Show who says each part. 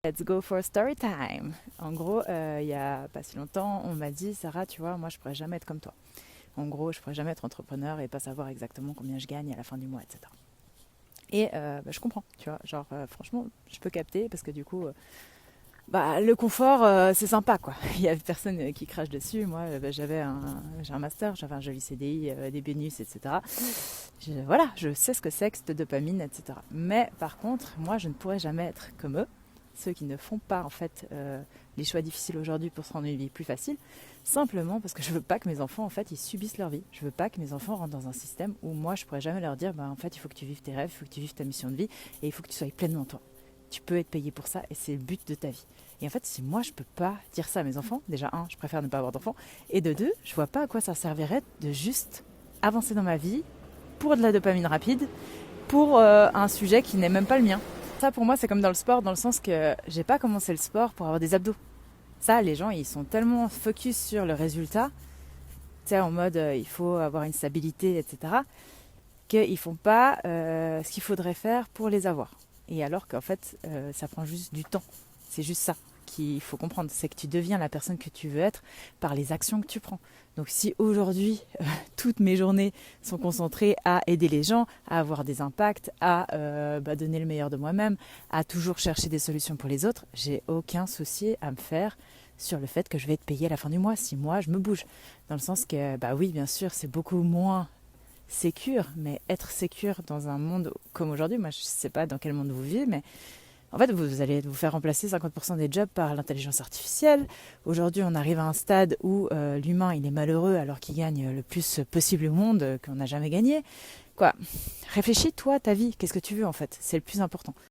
Speaker 1: Let's go for story time. En gros, il y a pas si longtemps, on m'a dit, Sarah, tu vois, moi je pourrais jamais être comme toi. En gros, je pourrais jamais être entrepreneur et pas savoir exactement combien je gagne à la fin du mois, etc. Et je comprends, tu vois, genre franchement, je peux capter parce que du coup, le confort, c'est sympa quoi. Il y a personne qui crache dessus. Moi, j'ai un master, j'avais un joli CDI, des bonus, etc. Voilà, je sais ce que c'est que cette dopamine, etc. Mais par contre, moi, je ne pourrais jamais être comme eux, ceux qui ne font pas en fait les choix difficiles aujourd'hui pour se rendre une vie plus facile, simplement parce que je veux pas que mes enfants en fait ils subissent leur vie. Je veux pas que mes enfants rentrent dans un système où moi je pourrais jamais leur dire en fait il faut que tu vives tes rêves, il faut que tu vives ta mission de vie et il faut que tu sois pleinement toi. Tu peux être payé pour ça et c'est le but de ta vie. Et en fait, si moi je peux pas dire ça à mes enfants, déjà je préfère ne pas avoir d'enfants, et de deux, je vois pas à quoi ça servirait de juste avancer dans ma vie pour de la dopamine rapide, pour un sujet qui n'est même pas le mien. Ça pour moi c'est comme dans le sport, dans le sens que j'ai pas commencé le sport pour avoir des abdos. Ça, les gens ils sont tellement focus sur le résultat, tu sais, en mode il faut avoir une stabilité, etc., qu'ils font pas ce qu'il faudrait faire pour les avoir. Et alors qu'en fait, ça prend juste du temps. C'est juste ça qu'il faut comprendre, c'est que tu deviens la personne que tu veux être par les actions que tu prends. Donc si aujourd'hui, toutes mes journées sont concentrées à aider les gens, à avoir des impacts, à donner le meilleur de moi-même, à toujours chercher des solutions pour les autres, j'ai aucun souci à me faire sur le fait que je vais être payée à la fin du mois si moi je me bouge. Dans le sens que, oui, bien sûr, c'est beaucoup moins sécure, mais être sécure dans un monde comme aujourd'hui, moi je sais pas dans quel monde vous vivez, mais en fait vous allez vous faire remplacer 50% des jobs par l'intelligence artificielle. Aujourd'hui on arrive à un stade où l'humain il est malheureux alors qu'il gagne le plus possible au monde qu'on n'a jamais gagné. Quoi, réfléchis toi ta vie, qu'est-ce que tu veux en fait, c'est le plus important.